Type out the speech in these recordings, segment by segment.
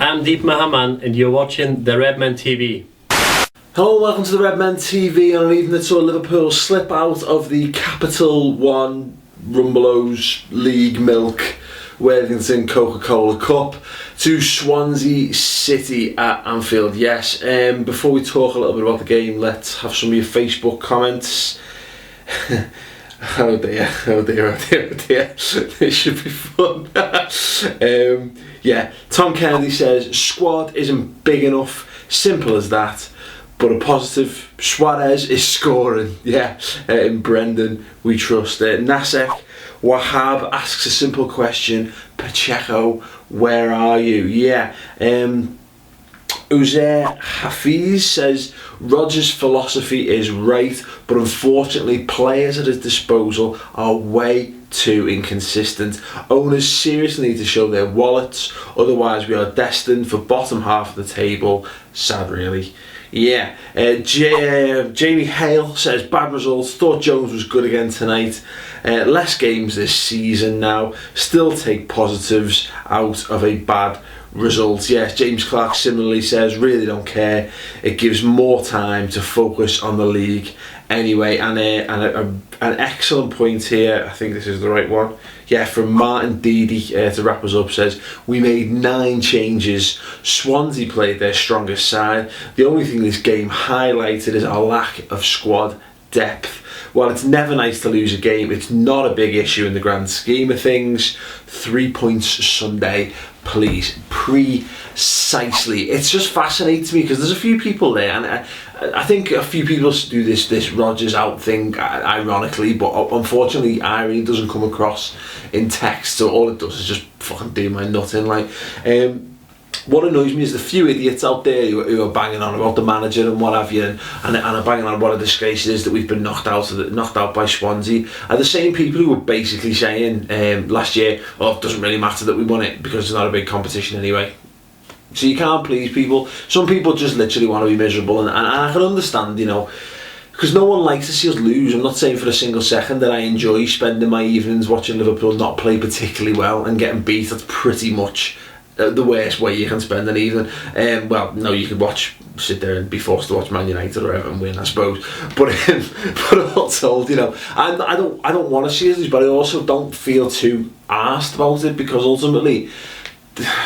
I'm Deep Mahaman and you're watching the Redmen TV. Hello and welcome to the Redmen TV on an evening that saw Liverpool slip out of the Capital One Rumbelows League Milk Worthington Coca-Cola Cup to Swansea City at Anfield. Yes, before we talk a little bit about the game, let's have some of your Facebook comments. Oh dear. This should be fun. Yeah, Tom Kennedy says, squad isn't big enough, simple as that. But a positive, Suarez is scoring. Yeah, in Brendan, we trust. Nasek Wahab asks a simple question, Pacheco, where are you? Yeah, Uzair Hafiz says, Rodger's philosophy is right, but unfortunately players at his disposal are way too inconsistent. Owners seriously need to show their wallets, otherwise we are destined for bottom half of the table. Sad really. Yeah, Jamie Hale says, bad results, thought Jones was good again tonight. Less games this season now, still take positives out of a bad result. Yes, James Clark similarly says, really don't care, it gives more time to focus on the league anyway. And an excellent point here, I think this is the right one, yeah, from Martin Deedy to wrap us up, says, we made 9 changes, Swansea played their strongest side, the only thing this game highlighted is our lack of squad depth. While it's never nice to lose a game, it's not a big issue in the grand scheme of things. 3 points Sunday, please. Precisely. It's just fascinating to me because there's a few people there, and I think a few people do this Rodgers out thing ironically, but unfortunately irony doesn't come across in text, so all it does is just fucking do my nut in. Like, what annoys me is the few idiots out there who are banging on about the manager and what have you, and are banging on what a disgrace it is that we've been knocked out by Swansea, are the same people who were basically saying last year, oh, it doesn't really matter that we won it because it's not a big competition anyway. So you can't please people. Some people just literally want to be miserable, and I can understand, you know, because no one likes to see us lose. I'm not saying for a single second that I enjoy spending my evenings watching Liverpool not play particularly well and getting beat. That's pretty much the worst way you can spend an evening. Well, no, you could sit there and be forced to watch Man United or Everton win, I suppose. But all told, you know, I don't want to see us lose, but I also don't feel too arsed about it, because ultimately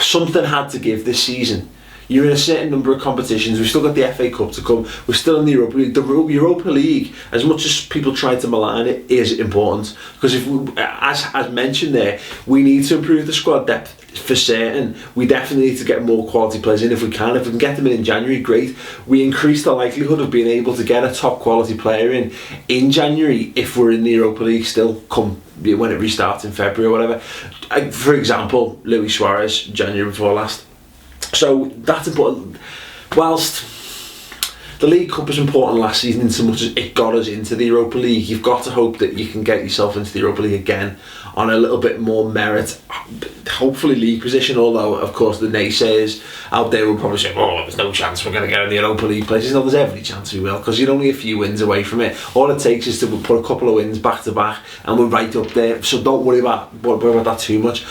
something had to give this season. You're in a certain number of competitions. We've still got the FA Cup to come. We're still in the Europa League. The Europa League, as much as people try to malign it, is important. Because if we, as mentioned there, we need to improve the squad depth for certain. We definitely need to get more quality players in if we can. If we can get them in January, great. We increase the likelihood of being able to get a top quality player in January if we're in the Europa League still, come when it restarts in February or whatever. For example, Luis Suarez, January before last. So that's important. Whilst the League Cup was important last season in so much as it got us into the Europa League, you've got to hope that you can get yourself into the Europa League again on a little bit more merit, hopefully league position, although of course the naysayers out there will probably say, oh, there's no chance we're going to get in the Europa League places. No, there's every chance we will, because you're only a few wins away from it. All it takes is to put a couple of wins back to back and we're right up there, so don't worry about that too much.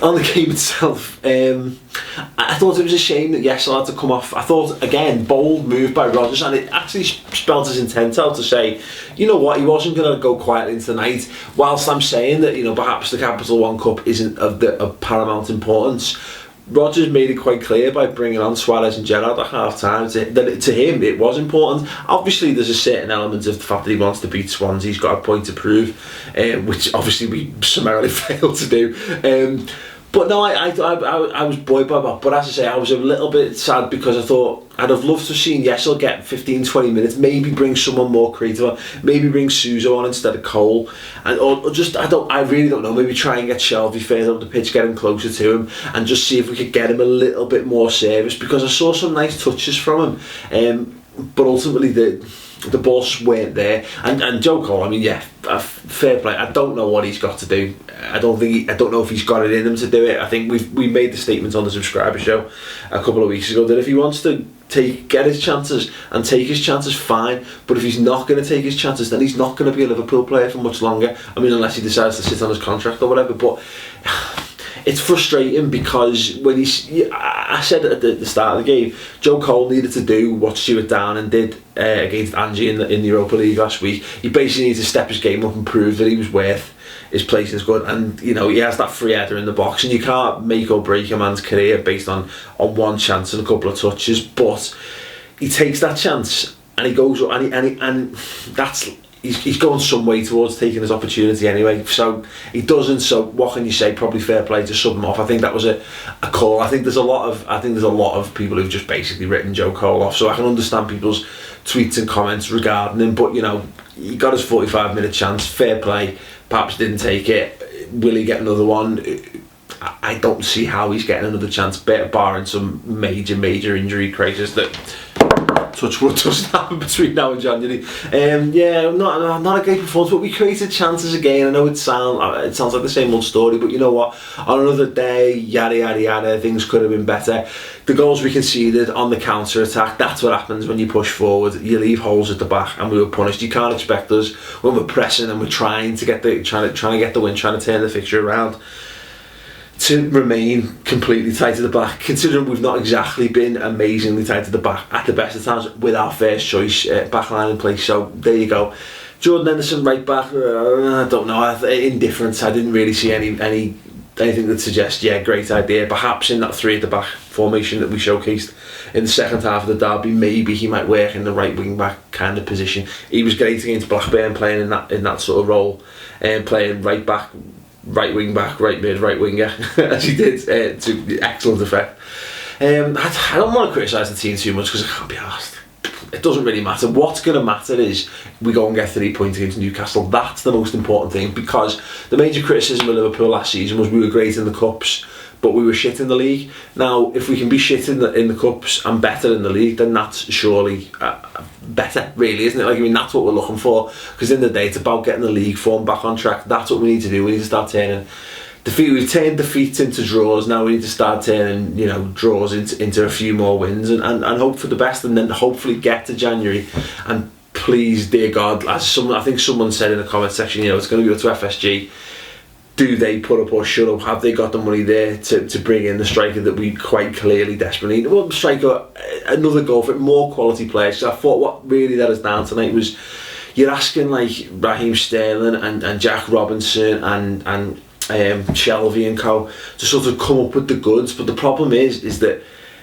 On the game itself, I thought it was a shame that Yesel had to come off. I thought, again, bold move by Rodgers, and it actually spelled his intent out to say, you know what, he wasn't going to go quietly into the night. Whilst I'm saying that, you know, perhaps the Capital One Cup isn't of paramount importance, Rodgers made it quite clear by bringing on Suarez and Gerrard at half-time that to him it was important. Obviously there's a certain element of the fact that he wants to beat Swansea. He's got a point to prove, which obviously we summarily failed to do. But no, I was buoyed by that. But as I say, I was a little bit sad because I thought I'd have loved to have seen Yesel get 15-20 minutes, maybe bring someone more creative on, maybe bring Suso on instead of Cole, and or just I really don't know, maybe try and get Shelby further up the pitch, get him closer to him, and just see if we could get him a little bit more service, because I saw some nice touches from him, but ultimately the balls weren't there. And Joe Cole, I mean, yeah, fair play. I don't know what he's got to do. I don't know if he's got it in him to do it. I think we made the statement on the subscriber show a couple of weeks ago that if he wants to get his chances and take his chances, fine. But if he's not going to take his chances, then he's not going to be a Liverpool player for much longer. I mean, unless he decides to sit on his contract or whatever. But it's frustrating because when I said at the start of the game, Joe Cole needed to do what Stuart Downing did against Angie in the Europa League last week. He basically needed to step his game up and prove that he was worth his place in the squad, and you know he has that free header in the box, and you can't make or break a man's career based on one chance and a couple of touches. But he takes that chance and he goes up, and that's he's going some way towards taking his opportunity anyway. So he doesn't. So what can you say? Probably fair play to sub him off. I think that was a call. I think there's a lot of people who've just basically written Joe Cole off. So I can understand people's tweets and comments regarding him, but you know he got his 45-minute chance. Fair play. Perhaps didn't take it. Will he get another one? I don't see how he's getting another chance, barring some major injury crisis that touch wood doesn't happen between now and January. Not a great performance, but we created chances again. I know it sounds like the same old story, but you know what? On another day, yada yada yada, things could have been better. The goals we conceded on the counter attack, that's what happens when you push forward. You leave holes at the back, and we were punished. You can't expect us when we're pressing and we're trying to get the win, trying to turn the fixture around, to remain completely tight at the back, considering we've not exactly been amazingly tight at the back at the best of times with our first choice back line in place. So there you go. Jordan Henderson right back, I don't know, indifference. I didn't really see anything that suggests, great idea. Perhaps in that 3 at the back formation that we showcased in the second half of the derby, maybe he might work in the right wing back kind of position. He was great against Blackburn playing in that sort of role, and playing right back, right wing back, right mid, right winger as he did to excellent effect. I don't want to criticise the team too much because I can't be asked. It doesn't really matter. What's going to matter is we go and get 3 points against Newcastle. That's the most important thing, because the major criticism of Liverpool last season was we were great in the cups but we were shit in the league. Now if we can be shit in the cups and better in the league, then that's surely better, really, isn't it? Like, I mean, that's what we're looking for, because in the day it's about getting the league form back on track. That's what we need to do. We need to start turning we've turned defeats into draws. Now we need to start turning, draws into a few more wins and hope for the best, and then hopefully get to January and please, dear God, I think someone said in the comment section, it's going to go to FSG. Do they put up or shut up? Have they got the money there to bring in the striker that we quite clearly desperately need? Well, striker, another goal for more quality players. So I thought what really let us down tonight was you're asking like Raheem Sterling and Jack Robinson and Shelvey and co to sort of come up with the goods, but the problem is that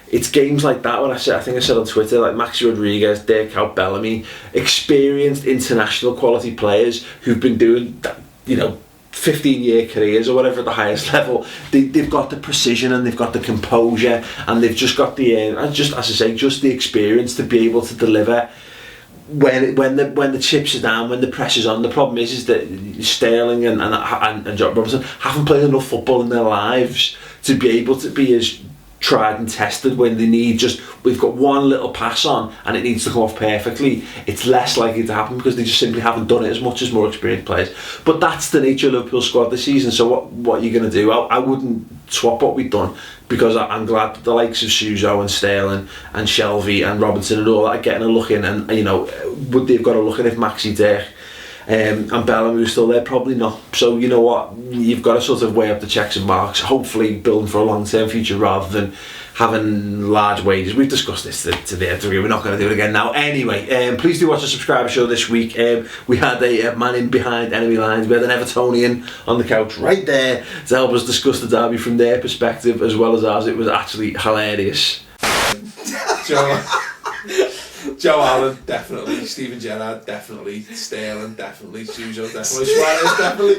it's games like that when I think I said on Twitter, like Maxi Rodriguez, Dirk Kuyt, Bellamy, experienced international quality players who've been doing that, 15-year careers or whatever at the highest level. They've got the precision and they've got the composure and they've just got the just the experience to be able to deliver when the chips are down, when the pressure's on. The problem is that Sterling and Jack Robinson haven't played enough football in their lives to be able to be as tried and tested when they need we've got one little pass on and it needs to come off perfectly. It's less likely to happen because they just simply haven't done it as much as more experienced players. But that's the nature of Liverpool's squad this season. So what are you going to do? I wouldn't swap what we've done, because I'm glad that the likes of Suso and Sterling and Shelvey and Robinson and all that are getting a look in, and would they've got a look in if Maxi, Dirk and Bellamy was still there? Probably not. So you know what, you've got to sort of weigh up the checks and marks, hopefully building for a long-term future rather than having large wages. We've discussed this to the degree, we're not going to do it again now. Anyway, please do watch the subscriber show this week. We had a man in behind enemy lines. We had an Evertonian on the couch right there to help us discuss the derby from their perspective as well as ours. It was actually hilarious. Joe Allen, definitely. Steven Gerrard, definitely. Sterling, definitely. Suso, definitely. Suarez, definitely.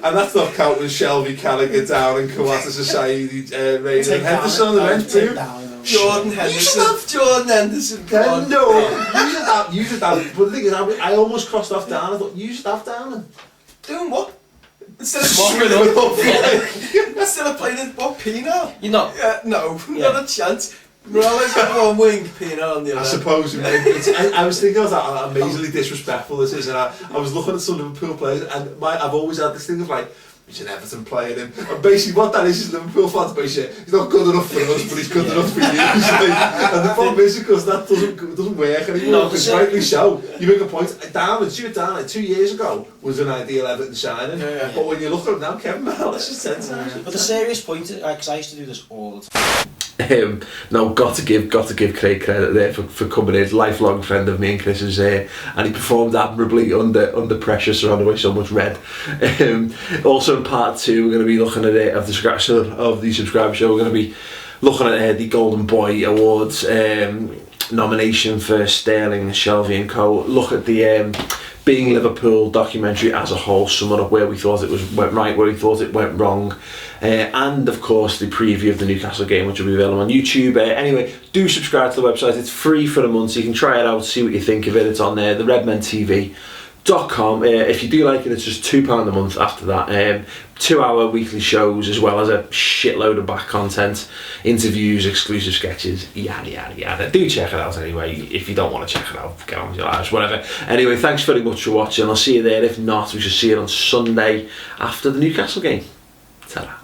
And that's not counting Shelvey, Callagher, Downing, Kawata Society, Rain and Henderson on the bench too. Jordan Henderson. You should have Jordan Henderson. No, you should have. But the thing is, I almost crossed off Downing. I thought you should have Downing. Doing what? Instead of mopping up. Instead of playing in Pino. You're not? No, not a chance. Morales got one wing, Pino on the other. I suppose. I was thinking about how amazingly disrespectful this is, and I was looking at some Liverpool players, and I've always had this thing of like, He's an Everton player, him. And basically what that is Liverpool fans basically, he's not good enough for us, but he's good enough for you. And the problem is, because that doesn't work anymore, because rightly so. You make a point, Stuart Down, like 2 years ago, was an ideal Everton signing, but when you look at him now, Kevin Malice is 10 times. But the serious point, because I used to do this all the time. No, got to give Craig credit there for coming in. Lifelong friend of me and Chris's, and he performed admirably under pressure, surrounded by so much red. Also in part 2, we're going to be looking at of the subscriber show. We're going to be looking at the Golden Boy Awards nomination for Sterling, Shelvey and Co. Look at the Being Liverpool documentary as a whole, summing up where we thought it went right, where we thought it went wrong, and of course the preview of the Newcastle game, which will be available on YouTube. Anyway, do subscribe to the website. It's free for a month, so you can try it out, see what you think of it. It's on there, the Redmen TV.com. If you do like it, it's just £2 a month after that. 2-hour weekly shows, as well as a shitload of back content, interviews, exclusive sketches, yada yada yada. Do check it out anyway. If you don't want to check it out, get on with your lives, whatever. Anyway, thanks very much for watching. I'll see you there. If not, we should see it on Sunday after the Newcastle game. Ta-ra.